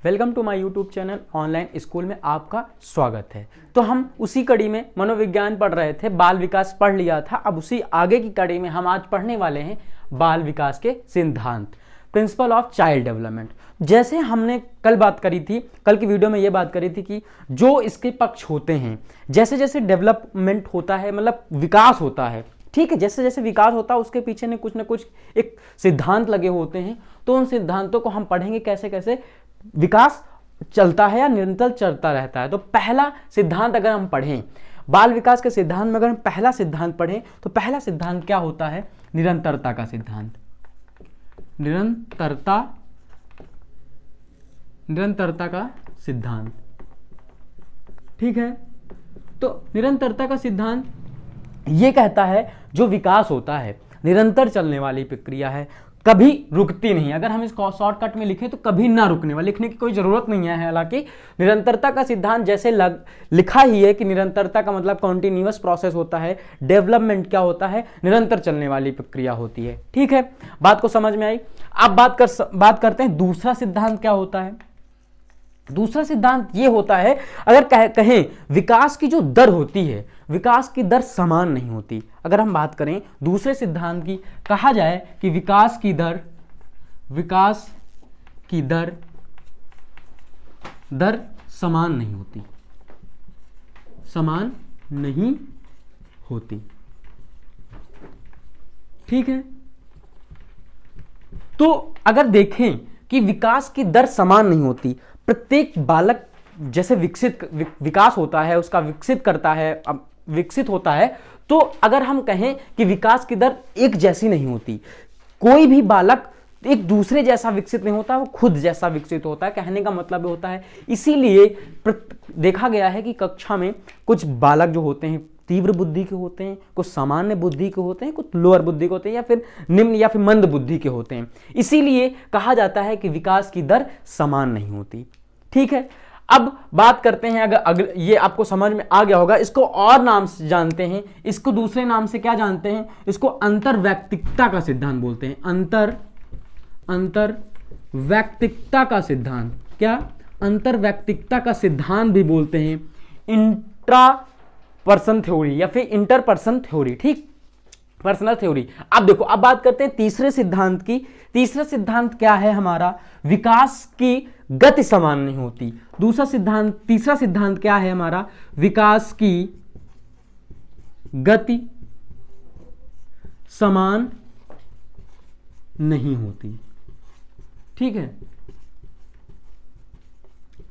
Welcome to my YouTube channel online school में आपका स्वागत है। तो हम उसी कड़ी में मनोविज्ञान पढ़ रहे थे, बाल विकास पढ़ लिया था। अब उसी आगे की कड़ी में हम आज पढ़ने वाले हैं बाल विकास के सिद्धांत, प्रिंसिपल ऑफ चाइल्ड डेवलपमेंट। जैसे हमने कल बात करी थी, कल की वीडियो में ये बात करी थी कि जो इसके पक्ष होते हैं, जैसे जैसे डेवलपमेंट होता है, मतलब विकास होता है, ठीक है, जैसे जैसे विकास होता है उसके पीछे ने कुछ ना कुछ एक सिद्धांत लगे होते हैं। तो उन सिद्धांतों को हम पढ़ेंगे कैसे कैसे विकास चलता है या निरंतर चलता रहता है। तो पहला सिद्धांत अगर हम पढ़ें, बाल विकास के सिद्धांत में अगर हम पहला सिद्धांत पढ़ें तो पहला सिद्धांत क्या होता है? निरंतरता का सिद्धांत। निरंतरता का सिद्धांत, ठीक है। तो निरंतरता का सिद्धांत ये कहता है जो विकास होता है निरंतर चलने वाली प्रक्रिया है, कभी रुकती नहीं। अगर हम इसको शॉर्टकट में लिखें तो कभी ना रुकने वाली, लिखने की कोई जरूरत नहीं है। हालांकि निरंतरता का सिद्धांत जैसे लिखा ही है कि निरंतरता का मतलब कॉन्टिन्यूअस प्रोसेस होता है, डेवलपमेंट क्या होता है? निरंतर चलने वाली प्रक्रिया होती है, ठीक है। बात को समझ में आई। अब बात करते हैं दूसरा सिद्धांत क्या होता है। दूसरा सिद्धांत ये होता है, अगर कहें विकास की जो दर होती है, विकास की दर समान नहीं होती। अगर हम बात करें दूसरे सिद्धांत की, कहा जाए कि विकास की दर समान नहीं होती, ठीक है। तो अगर देखें कि विकास की दर समान नहीं होती, प्रत्येक बालक जैसे विकास होता है, उसका विकसित होता है, तो अगर हम कहें कि विकास की दर एक जैसी नहीं होती, कोई भी बालक एक दूसरे जैसा विकसित नहीं होता, वो खुद जैसा विकसित होता है, कहने का मतलब होता है। इसीलिए देखा गया है कि कक्षा में कुछ बालक जो होते हैं तीव्र बुद्धि के होते हैं, कुछ सामान्य बुद्धि के होते हैं, कुछ लोअर बुद्धि के होते हैं, या फिर निम्न या फिर मंद बुद्धि के होते हैं। इसीलिए कहा जाता है कि विकास की दर समान नहीं होती, ठीक है। अब बात करते हैं, अगर ये आपको समझ में आ गया होगा, इसको और नाम से जानते हैं, इसको दूसरे नाम से क्या जानते हैं? इसको अंतरवैयक्तिकता का सिद्धांत बोलते हैं। अंतरवैयक्तिकता का सिद्धांत, क्या? अंतरवैयक्तिकता का सिद्धांत भी बोलते हैं इंट्रा पर्सन थ्योरी या फिर इंटरपर्सन थ्योरी, ठीक, पर्सनल थ्योरी। अब देखो, अब बात करते हैं तीसरे सिद्धांत की। तीसरा सिद्धांत क्या है हमारा? विकास की गति समान नहीं होती। तीसरा सिद्धांत क्या है हमारा? विकास की गति समान नहीं होती, ठीक है।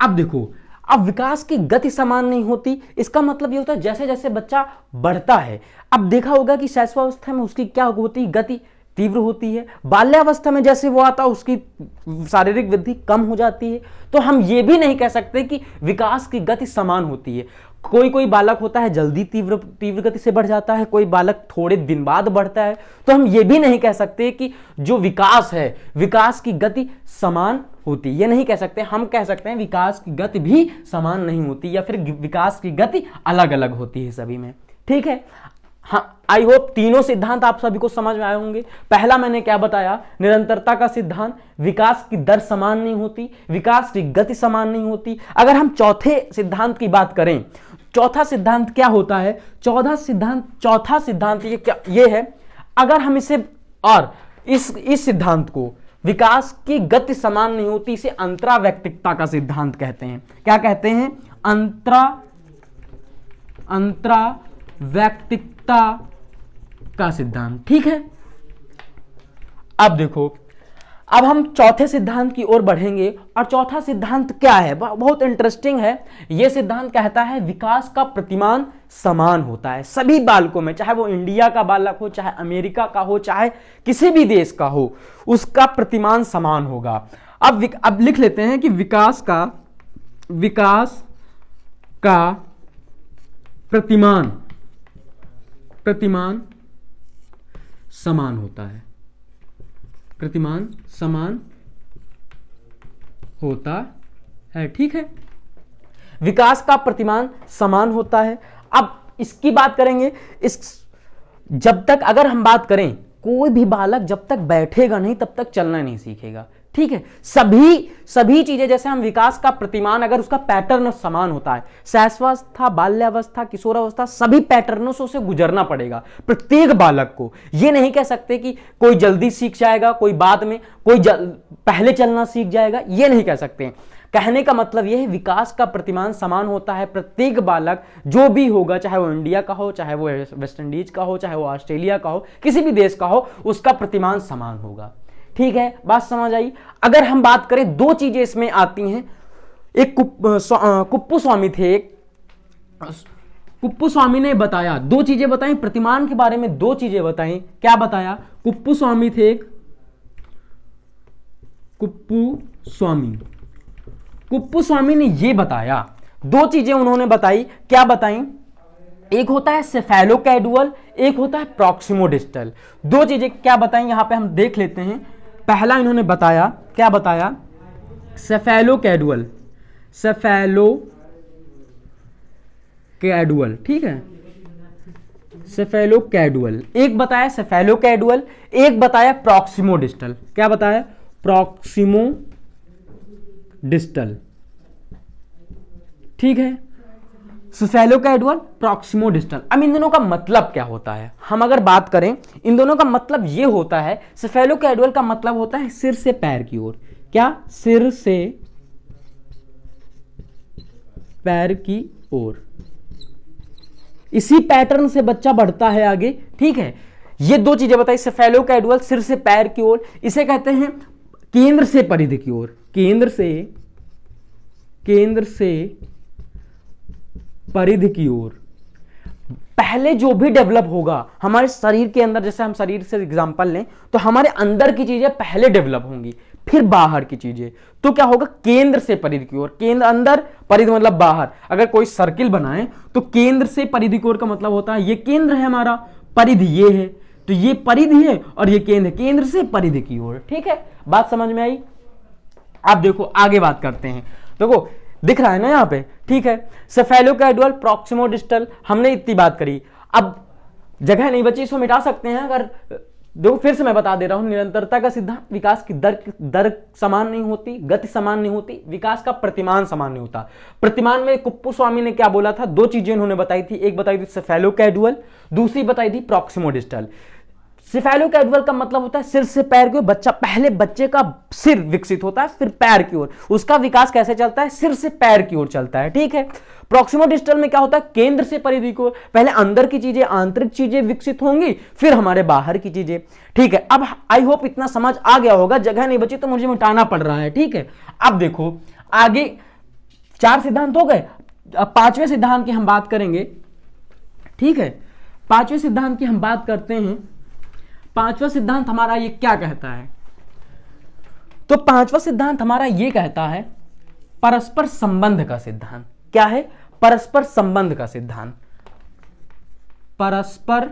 अब देखो, अब विकास की गति समान नहीं होती, इसका मतलब ये होता है जैसे जैसे बच्चा बढ़ता है, अब देखा होगा कि शैशवावस्था में उसकी क्या होती है? गति तीव्र होती है। बाल्यावस्था में जैसे वो आता है उसकी शारीरिक वृद्धि कम हो जाती है। तो हम ये भी नहीं कह सकते कि विकास की गति समान होती है। कोई बालक होता है जल्दी तीव्र गति से बढ़ जाता है, कोई बालक थोड़े दिन बाद बढ़ता है। तो हम ये भी नहीं कह सकते कि जो विकास है, विकास की गति समान होती, ये नहीं कह सकते। हम कह सकते हैं विकास की गति भी समान नहीं होती, या फिर विकास की गति अलग अलग होती है सभी में, ठीक है। हाँ, आई होप तीनों सिद्धांत आप सभी को समझ में आए होंगे। पहला मैंने क्या बताया? निरंतरता का सिद्धांत, विकास की दर समान नहीं होती, विकास की गति समान नहीं होती। अगर हम चौथे सिद्धांत की बात करें, चौथा सिद्धांत क्या होता है? चौथा सिद्धांत ये है, अगर हम इसे और इस सिद्धांत को, विकास की गति समान नहीं होती, इसे अंतरावैयक्तिकता का सिद्धांत कहते हैं। क्या कहते हैं? अंतरावैयक्तिकता का सिद्धांत, ठीक है। अब देखो, अब हम चौथे सिद्धांत की ओर बढ़ेंगे, और चौथा सिद्धांत क्या है? बहुत इंटरेस्टिंग है। यह सिद्धांत कहता है विकास का प्रतिमान समान होता है सभी बालकों में, चाहे वो इंडिया का बालक हो, चाहे अमेरिका का हो, चाहे किसी भी देश का हो, उसका प्रतिमान समान होगा। अब लिख लेते हैं कि विकास का प्रतिमान समान होता है, प्रतिमान समान होता है, ठीक है। विकास का प्रतिमान समान होता है। अब इसकी बात करेंगे, जब तक अगर हम बात करें, कोई भी बालक जब तक बैठेगा नहीं तब तक चलना नहीं सीखेगा, ठीक है, सभी सभी चीजें, जैसे हम विकास का प्रतिमान अगर उसका पैटर्न समान होता है, शैशवावस्था, बाल्यावस्था, किशोरावस्था, सभी पैटर्नों से उसे गुजरना पड़ेगा प्रत्येक बालक को। ये नहीं कह सकते कि कोई जल्दी सीख जाएगा, कोई बाद में, कोई पहले चलना सीख जाएगा, ये नहीं कह सकते। कहने का मतलब यह है विकास का प्रतिमान समान होता है, प्रत्येक बालक जो भी होगा, चाहे वो इंडिया का हो, चाहे वो वेस्ट इंडीज का हो, चाहे वो ऑस्ट्रेलिया का हो, किसी भी देश का हो, उसका प्रतिमान समान होगा। ठीक है, बात समझ आई। अगर हम बात करें, दो चीजें इसमें आती हैं। एक कुप्पू स्वामी थे, एक कुप्पू स्वामी ने बताया, दो चीजें बताई प्रतिमान के बारे में, दो चीजें बताई। क्या बताया? कुप्पू स्वामी थे, एक कुप्पू स्वामी ने ये बताया, दो चीजें उन्होंने बताई। क्या बताई? एक होता है सेफेलोकैडुअल, एक होता है प्रॉक्सिमोडिस्टल। दो चीजें क्या बताई यहां पे हम देख लेते हैं। पहला इन्होंने बताया, क्या बताया? सेफेलोकैडुअल, ठीक है, सेफेलोकैडुअल। एक बताया सेफेलोकैडुअल, एक बताया प्रॉक्सिमोडिस्टल। क्या बताया? प्रॉक्सिमोडिस्टल। ठीक है, सेफेलोकैडुअल, प्रॉक्सिमोडिस्टल। अब इन दोनों का मतलब क्या होता है? हम अगर बात करें, इन दोनों का मतलब ये होता है, सेफेलोकैडुअल का मतलब होता है सिर से पैर की ओर। क्या? सिर से पैर की ओर। इसी पैटर्न से बच्चा बढ़ता है आगे। ठीक है, ये दो चीजें बताई, सेफेलोकैडुअल सिर से पैर की ओर, इसे कहते हैं केंद्र से परिधि की ओर। केंद्र से परिधि की ओर पहले जो भी डेवलप होगा हमारे शरीर के अंदर, जैसे हम शरीर से एग्जांपल लें तो हमारे अंदर की चीजें पहले डेवलप होंगी, फिर बाहर की चीजें। तो क्या होगा? केंद्र से परिधि की ओर। केंद्र अंदर, परिधि मतलब बाहर। अगर कोई सर्किल बनाए तो केंद्र से परिधि की ओर का मतलब होता है ये केंद्र है हमारा, परिधि ये है, तो ये परिधि है और ये केंद्र है, केंद्र से परिधि की ओर। ठीक है, बात समझ में आई? आप देखो आगे बात करते हैं। देखो दिख रहा है ना यहाँ पे। ठीक है, सेफेलोकैडुअल, प्रॉक्सिमोडिस्टल, हमने इतनी बात करी। अब जगह नहीं बची, इसको मिटा सकते हैं। अगर देखो फिर से मैं बता दे रहा हूं, निरंतरता का सिद्धांत, विकास की दर समान नहीं होती, गति समान नहीं होती, विकास का प्रतिमान समान नहीं होता। प्रतिमान में कुप्पू स्वामी ने क्या बोला था? दो चीजें उन्होंने बताई थी, एक बताई थी सेफेलोकैडुअल, दूसरी बताई थी प्रॉक्सिमोडिस्टल। सेफेलोकैडुअल का मतलब होता है सिर से पैर की ओर। बच्चा, पहले बच्चे का सिर विकसित होता है, फिर पैर की ओर। उसका विकास कैसे चलता है? सिर से पैर की ओर चलता है। ठीक है, प्रॉक्सिमोडिस्टल में क्या होता है? केंद्र से परिधि की ओर। पहले अंदर की चीजें, आंतरिक चीजें विकसित होंगी, फिर हमारे बाहर की चीजें। ठीक है, अब आई होप इतना समझ आ गया होगा। जगह नहीं बची तो मुझे मिटाना पड़ रहा है। ठीक है, अब देखो आगे 4 सिद्धांत हो गए। अब 5वें सिद्धांत की हम बात करेंगे। ठीक है, 5वें सिद्धांत की हम बात करते हैं। 5वां सिद्धांत हमारा ये क्या कहता है? तो 5वां सिद्धांत हमारा ये कहता है परस्पर संबंध का सिद्धांत। क्या है? परस्पर संबंध का सिद्धांत। परस्पर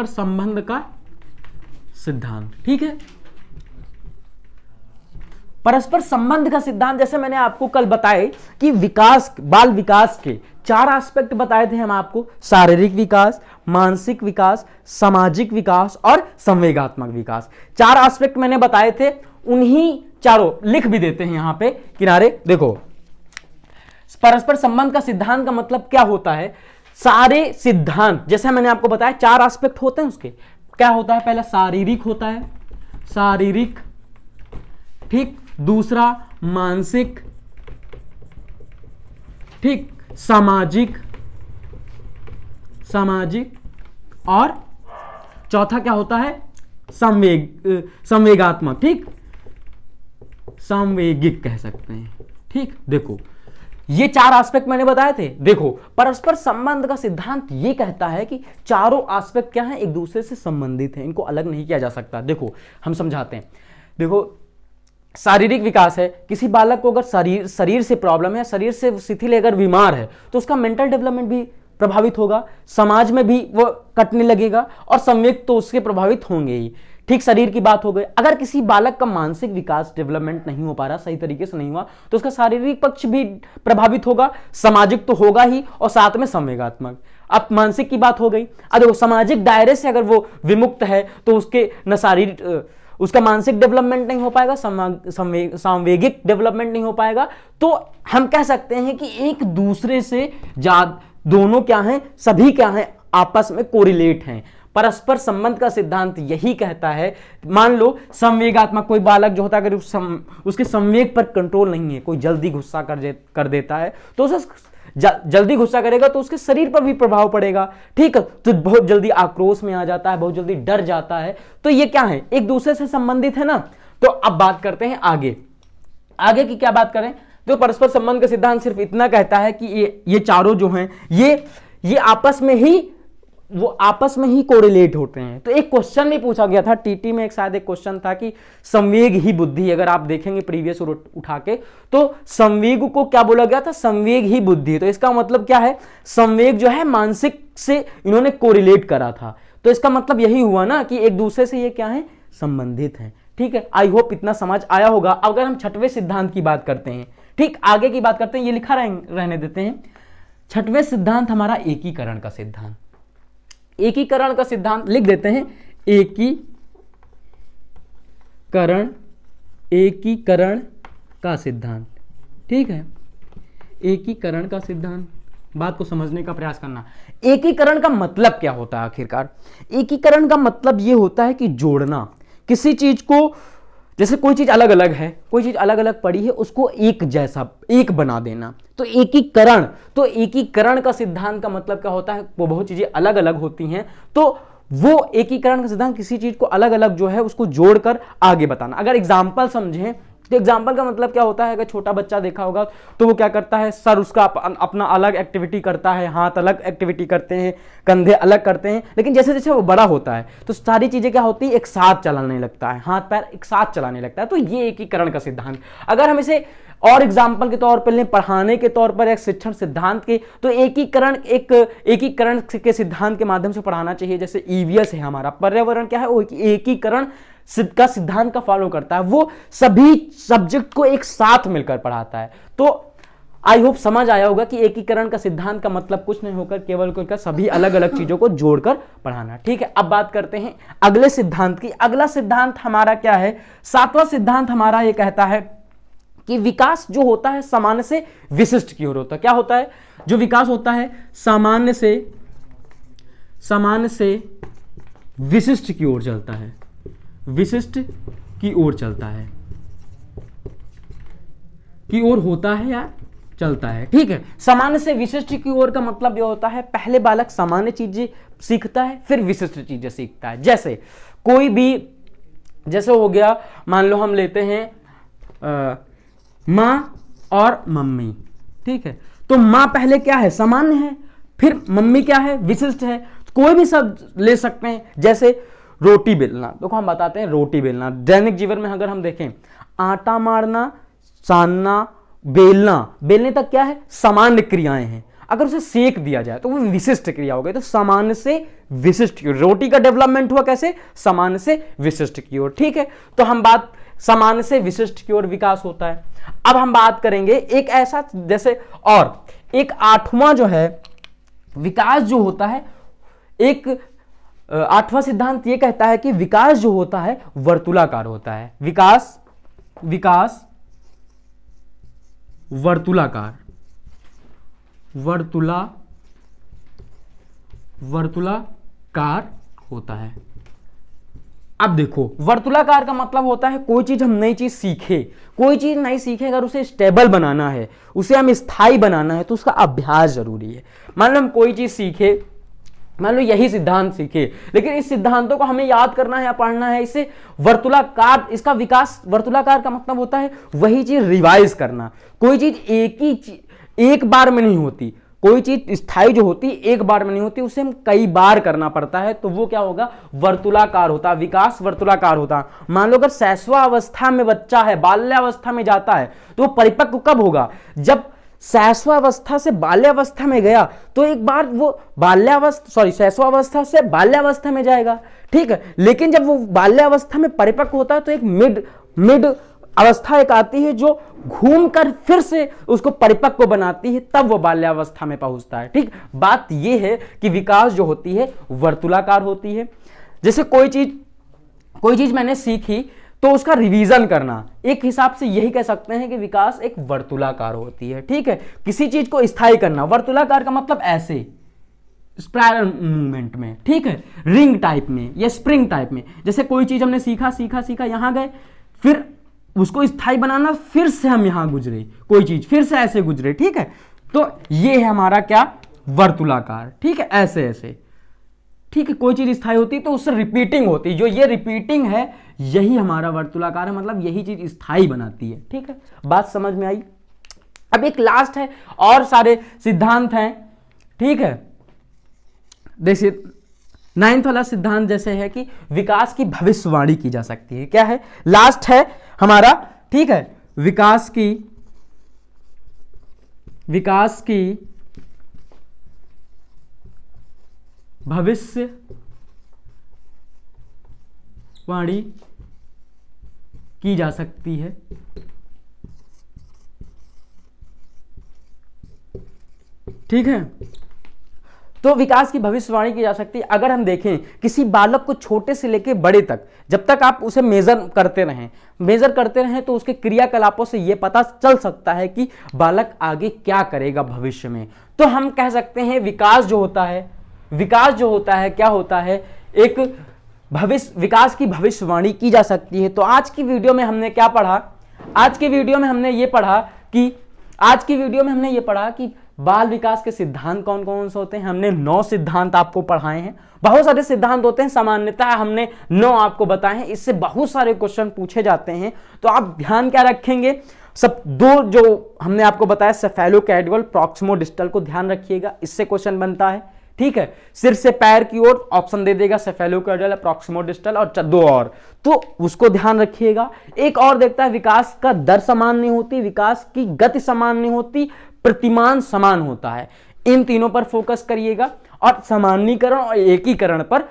संबंध का सिद्धांत। ठीक है, परस्पर संबंध का सिद्धांत, जैसे मैंने आपको कल बताए कि विकास, बाल विकास के 4 एस्पेक्ट बताए थे हम आपको, शारीरिक विकास, मानसिक विकास, सामाजिक विकास और संवेगात्मक विकास। 4 एस्पेक्ट मैंने बताए थे, उन्हीं चारों लिख भी देते हैं यहां पे किनारे। देखो परस्पर संबंध का सिद्धांत का मतलब क्या होता है? सारे सिद्धांत, जैसे मैंने आपको बताया 4 एस्पेक्ट होते हैं उसके। क्या होता है? पहला शारीरिक होता है, शारीरिक, ठीक, दूसरा मानसिक, ठीक, सामाजिक और चौथा क्या होता है? संवेगात्मक, ठीक, संवेगिक कह सकते हैं। ठीक, देखो ये 4 एस्पेक्ट मैंने बताए थे। देखो परस्पर संबंध का सिद्धांत ये कहता है कि चारों एस्पेक्ट क्या हैं? एक दूसरे से संबंधित हैं, इनको अलग नहीं किया जा सकता। देखो हम समझाते हैं। देखो शारीरिक विकास है, किसी बालक को अगर शरीर से प्रॉब्लम है, शरीर से शिथिल अगर बीमार है तो उसका मेंटल डेवलपमेंट भी प्रभावित होगा, समाज में भी वो कटने लगेगा और संवेग तो उसके प्रभावित होंगे ही। ठीक, शरीर की बात हो गई। अगर किसी बालक का मानसिक विकास डेवलपमेंट नहीं हो पा रहा, सही तरीके से नहीं हुआ, तो उसका शारीरिक पक्ष भी प्रभावित होगा, सामाजिक तो होगा ही और साथ में संवेगात्मक। अब मानसिक की बात हो गई। अब देखो सामाजिक दायरे से अगर वो विमुक्त है तो उसके न शारीरिक उसका मानसिक डेवलपमेंट नहीं हो पाएगा, सांवेगिक डेवलपमेंट नहीं हो पाएगा। तो हम कह सकते हैं कि एक दूसरे से दोनों क्या हैं, सभी क्या हैं, आपस में कोरिलेट हैं। परस्पर संबंध का सिद्धांत यही कहता है। मान लो संवेगात्मक कोई बालक जो होता है, अगर उसके संवेग पर कंट्रोल नहीं है, कोई जल्दी गुस्सा कर देता है, तो उसे जल्दी गुस्सा करेगा तो उसके शरीर पर भी प्रभाव पड़ेगा। ठीक है, तो बहुत जल्दी आक्रोश में आ जाता है, बहुत जल्दी डर जाता है। तो ये क्या है, एक दूसरे से संबंधित है ना। तो अब बात करते हैं आगे की क्या बात करें। तो परस्पर संबंध का सिद्धांत सिर्फ इतना कहता है कि ये चारों जो हैं ये आपस में ही कोरिलेट होते हैं। तो एक क्वेश्चन भी पूछा गया था टीटी में, शायद एक क्वेश्चन था कि संवेग ही बुद्धि। अगर आप देखेंगे प्रीवियस उठा के, तो संवेग को क्या बोला गया था, संवेग ही बुद्धि। तो इसका मतलब क्या है, संवेग जो है मानसिक से इन्होंने कोरिलेट करा था। तो इसका मतलब यही हुआ ना कि एक दूसरे से ये क्या है, संबंधित है। ठीक है, आई होप इतना समझ आया होगा। अगर हम छठवें सिद्धांत की बात करते हैं, ठीक आगे की बात करते हैं, ये लिखा रहने देते हैं। छठवें सिद्धांत हमारा एकीकरण का सिद्धांत। एकीकरण का सिद्धांत लिख देते हैं, एकीकरण का सिद्धांत। ठीक है, एकीकरण का सिद्धांत, बात को समझने का प्रयास करना। एकीकरण का मतलब क्या होता है आखिरकार। एकीकरण का मतलब यह होता है कि जोड़ना किसी चीज को, जैसे कोई चीज अलग अलग है, कोई चीज अलग अलग पड़ी है, उसको एक बना देना। तो एकीकरण का सिद्धांत का मतलब क्या होता है, वो बहुत चीजें अलग अलग होती हैं, तो वो एकीकरण का सिद्धांत किसी चीज को अलग अलग जो है उसको जोड़कर आगे बताना। अगर एग्जाम्पल समझें तो एग्जाम्पल का मतलब क्या होता है, अगर छोटा बच्चा देखा होगा तो वो क्या करता है, सर उसका अपना अलग एक्टिविटी करता है, हाथ अलग एक्टिविटी करते हैं, कंधे अलग करते हैं। लेकिन जैसे जैसे वो बड़ा होता है तो सारी चीजें क्या होती है, एक साथ चलाने लगता है, हाथ पैर एक साथ चलाने लगता है। तो ये एकीकरण का सिद्धांत। अगर हम इसे और एग्जाम्पल के तौर पर लें, पढ़ाने के तौर पर, एक शिक्षण सिद्धांत के, तो एकीकरण के सिद्धांत के माध्यम से पढ़ाना चाहिए। जैसे ईवीएस है हमारा, पर्यावरण क्या है, वो एकीकरण का सिद्धांत का फॉलो करता है, वो सभी सब्जेक्ट को एक साथ मिलकर पढ़ाता है। तो आई होप समझ आया होगा कि एकीकरण का सिद्धांत का मतलब कुछ नहीं होकर केवल सभी अलग अलग चीजों को जोड़कर पढ़ाना। ठीक है, अब बात करते हैं अगले सिद्धांत की। अगला सिद्धांत हमारा क्या है, सातवां सिद्धांत हमारा ये कहता है कि विकास जो होता है सामान्य से विशिष्ट की ओर होता है। क्या होता है, जो विकास होता है सामान्य से विशिष्ट की ओर चलता है, विशिष्ट की ओर चलता है, की ओर होता है या चलता है। ठीक है, सामान्य से विशिष्ट की ओर का मतलब यह होता है, पहले बालक सामान्य चीजें सीखता है, फिर विशिष्ट चीजें सीखता है। जैसे कोई भी, जैसे हो गया, मान लो हम लेते हैं मां और मम्मी। ठीक है, तो मां पहले क्या है, सामान्य है, फिर मम्मी क्या है, विशिष्ट है। कोई भी शब्द ले सकते हैं, जैसे रोटी बेलना। देखो हम बताते हैं, रोटी बेलना दैनिक जीवन में अगर हम देखें, आटा मारना, सानना, बेलने तक क्या है, सामान्य क्रियाएं हैं। अगर उसे सेक दिया जाए तो वो विशिष्ट क्रिया हो गई। तो सामान्य से विशिष्ट की ओर, रोटी का डेवलपमेंट हुआ कैसे, सामान्य से विशिष्ट की ओर। ठीक है, तो हम बात सामान्य से विशिष्ट की ओर विकास होता है। अब हम बात करेंगे एक ऐसा, जैसे और एक आठवां जो है विकास जो होता है, एक आठवां सिद्धांत ये कहता है कि विकास जो होता है वर्तुलाकार होता है। विकास वर्तुलाकार होता है। अब देखो, वर्तुलाकार का मतलब होता है कोई चीज हम नई चीज सीखे, कोई चीज नहीं सीखे, अगर उसे स्टेबल बनाना है, उसे हम स्थायी बनाना है, तो उसका अभ्यास जरूरी है। मान लो हम कोई चीज सीखे, मान लो यही सिद्धांत सीखे, लेकिन इस सिद्धांतों को हमें याद करना है या पढ़ना है, इसे वर्तुलाकार, इसका विकास, वर्तुलाकार का मतलब होता है वही चीज रिवाइज करना। कोई चीज एक बार में नहीं होती, कोई चीज स्थायी जो होती एक बार में नहीं होती, उसे हम कई बार करना पड़ता है, तो वो क्या होगा, वर्तुलाकार होता है। विकास वर्तुलाकार होता है। मान लो अगर शैशवावस्था में बच्चा है, बाल्यावस्था में जाता है, तो वो परिपक्व कब होगा, जब शैशवावस्था से बाल्यावस्था में गया, तो एक बार वो शैशवावस्था से बाल्यावस्था में जाएगा। ठीक है, लेकिन जब वो बाल्यावस्था में परिपक्व होता है तो एक मिड अवस्था एक आती है जो घूमकर फिर से उसको परिपक्व बनाती है, तब वो बाल्यावस्था में पहुंचता है। ठीक, बात ये है कि विकास जो होती है वर्तुलाकार होती है। जैसे कोई चीज मैंने सीखी तो उसका रिवीजन करना, एक हिसाब से यही कह सकते हैं कि विकास एक वर्तुलाकार होती है। ठीक है, किसी चीज को स्थायी करना, वर्तुलाकार का मतलब ऐसे स्पाइरल मूवमेंट में, ठीक है, रिंग टाइप में या स्प्रिंग टाइप में। जैसे कोई चीज हमने सीखा यहां गए, फिर उसको स्थायी बनाना, फिर से हम यहां गुजरे, कोई चीज फिर से ऐसे गुजरे। ठीक है, तो ये है हमारा क्या, वर्तुलाकार। ठीक है, ऐसे ऐसे। ठीक है, कोई चीज स्थायी होती है तो उससे रिपीटिंग होती है, जो ये रिपीटिंग है यही हमारा वर्तुलाकार है, मतलब यही चीज स्थायी बनाती है। ठीक है, बात समझ में आई। अब एक लास्ट है, और सारे सिद्धांत हैं। ठीक है, देखिए 9th वाला सिद्धांत जैसे है कि विकास की भविष्यवाणी की जा सकती है। क्या है, लास्ट है हमारा। ठीक है, विकास की भविष्यवाणी की जा सकती है। ठीक है, तो विकास की भविष्यवाणी की जा सकती है। अगर हम देखें किसी बालक को छोटे से लेकर बड़े तक, जब तक आप उसे मेजर करते रहें तो उसके क्रियाकलापों से यह पता चल सकता है कि बालक आगे क्या करेगा भविष्य में। तो हम कह सकते हैं विकास जो होता है क्या होता है, एक विकास की भविष्यवाणी की जा सकती है। तो आज की वीडियो में हमने क्या पढ़ा, आज की वीडियो में हमने ये पढ़ा कि बाल विकास के सिद्धांत कौन कौन से होते हैं। हमने 9 सिद्धांत आपको पढ़ाए हैं। बहुत सारे सिद्धांत होते हैं, सामान्यतः हमने 9 आपको बताए हैं। इससे बहुत सारे क्वेश्चन पूछे जाते हैं, तो आप ध्यान क्या रखेंगे, सब 2 जो हमने आपको बताया सेफेलोकैडवल, प्रॉक्सिमोडिस्टल को ध्यान रखिएगा, इससे क्वेश्चन बनता है। ठीक है, सिर से पैर की ओर ऑप्शन दे देगा सेफेलोकैडवल, प्रॉक्सिमोडिस्टल और 2 और, तो उसको ध्यान रखिएगा। एक और देखता है विकास का दर समान नहीं होती, विकास की गति समान नहीं होती, प्रतिमान समान होता है। इन तीनों पर फोकस करिएगा और सामान्यीकरण और एकीकरण पर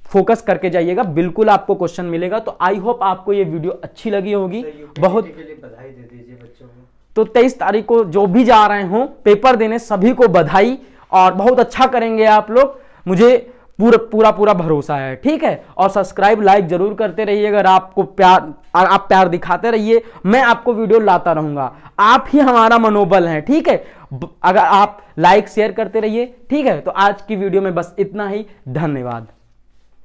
फोकस करके जाइएगा, बिल्कुल आपको क्वेश्चन मिलेगा। तो आई होप आपको ये वीडियो अच्छी लगी होगी। बहुत बधाई दे दीजिए बच्चों को। तो 23 तारीख को जो भी जा रहे हो पेपर देने, सभी को बधाई, और बहुत अच्छा करेंगे आप लोग, मुझे पूरा भरोसा है। ठीक है, और सब्सक्राइब लाइक जरूर करते रहिए। अगर आपको आप प्यार दिखाते रहिए, मैं आपको वीडियो लाता रहूंगा। आप ही हमारा मनोबल है। ठीक है, अगर आप लाइक शेयर करते रहिए। ठीक है, तो आज की वीडियो में बस इतना ही, धन्यवाद।